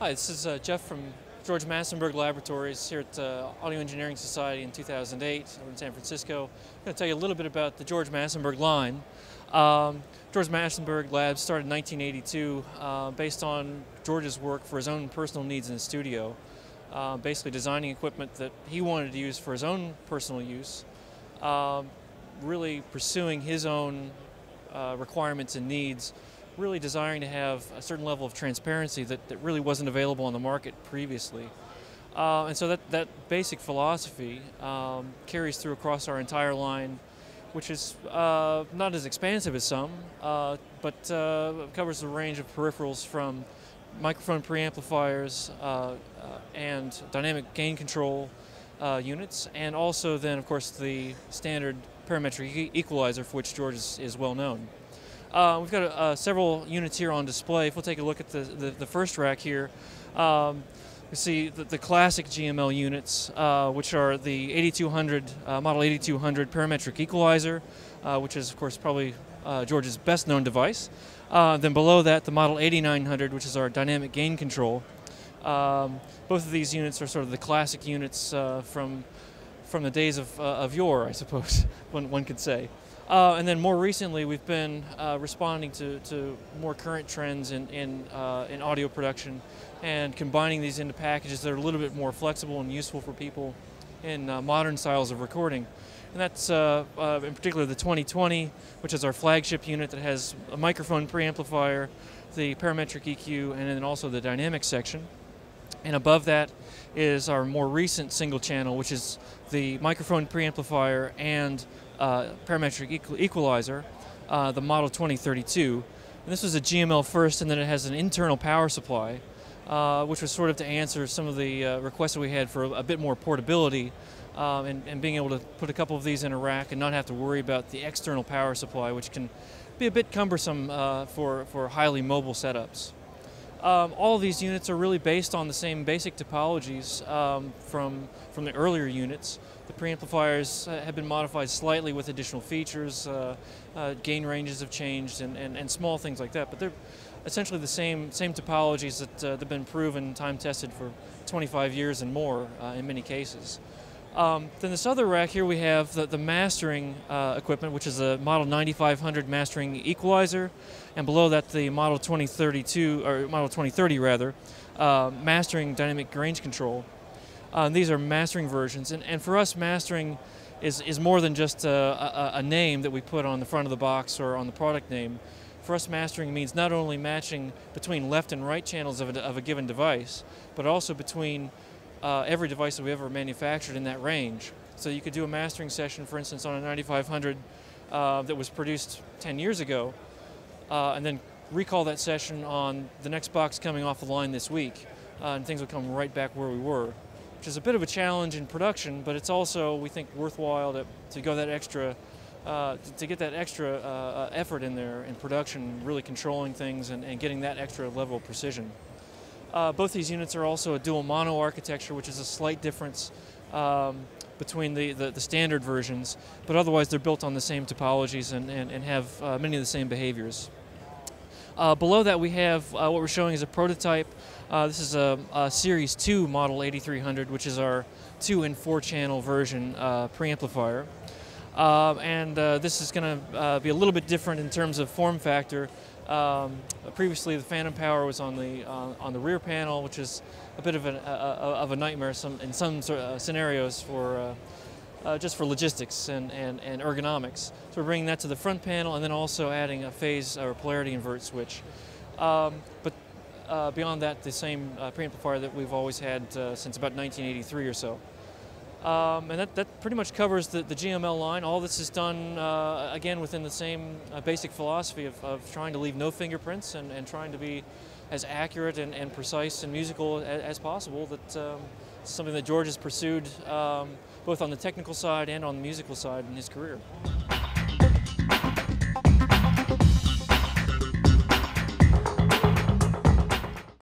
Hi, this is Jeff from George Massenburg Laboratories here at Audio Engineering Society in 2008 in San Francisco. I'm going to tell you a little bit about the George Massenburg line. George Massenburg Labs started in 1982 based on George's work for his own personal needs in the studio, basically designing equipment that he wanted to use for his own personal use, really pursuing his own requirements and needs, really desiring to have a certain level of transparency that really wasn't available on the market previously. And so that basic philosophy carries through across our entire line, which is not as expansive as some, but covers a range of peripherals from microphone preamplifiers and dynamic gain control units, and also then, of course, the standard parametric equalizer for which George is well known. We've got several units here on display. If we'll take a look at the first rack here, you see the classic GML units, which are the 8200, model 8200 parametric equalizer, which is, of course, probably George's best known device. Then below that, the model 8900, which is our dynamic gain control. Both of these units are sort of the classic units from the days of yore, I suppose, one could say. And then more recently, we've been responding to more current trends in audio production and combining these into packages that are a little bit more flexible and useful for people in modern styles of recording. And that's in particular the 2020, which is our flagship unit that has a microphone preamplifier, the parametric EQ, and then also the dynamic section. And above that is our more recent single channel, which is the microphone preamplifier and parametric equalizer, the model 2032. And this was a GML first, and then it has an internal power supply, which was sort of to answer some of the requests that we had for a bit more portability and being able to put a couple of these in a rack and not have to worry about the external power supply, which can be a bit cumbersome for highly mobile setups. All of these units are really based on the same basic topologies from the earlier units. The preamplifiers have been modified slightly with additional features, gain ranges have changed, and small things like that. But they're essentially the same topologies that have been proven, time-tested for 25 years and more in many cases. Then this other rack here we have the mastering equipment, which is a model 9500 mastering equalizer, and below that the model 2032, or model 2030 rather, mastering dynamic range control. These are mastering versions, and for us mastering is more than just a name that we put on the front of the box or on the product name. For us, mastering means not only matching between left and right channels of a given device, but also between every device that we ever manufactured in that range. So you could do a mastering session, for instance, on a 9500 that was produced 10 years ago, and then recall that session on the next box coming off the line this week, and things will come right back where we were, which is a bit of a challenge in production, but it's also, we think, worthwhile to go that extra, to get that extra effort in there in production, really controlling things and getting that extra level of precision. Both these units are also a dual mono architecture, which is a slight difference between the standard versions, but otherwise they're built on the same topologies and have many of the same behaviors. Below that we have what we're showing is a prototype. This is a Series 2 model 8300, which is our 2 and 4 channel version preamplifier. And this is going to be a little bit different in terms of form factor. Previously, the phantom power was on the rear panel, which is a bit of a nightmare in some scenarios for just for logistics and ergonomics. So we're bringing that to the front panel, and then also adding a phase or polarity invert switch. But beyond that, the same preamplifier that we've always had since about 1983 or so. And that pretty much covers the GML line. All this is done, again, within the same basic philosophy of trying to leave no fingerprints and trying to be as accurate and precise and musical as possible. That's something that George has pursued both on the technical side and on the musical side in his career.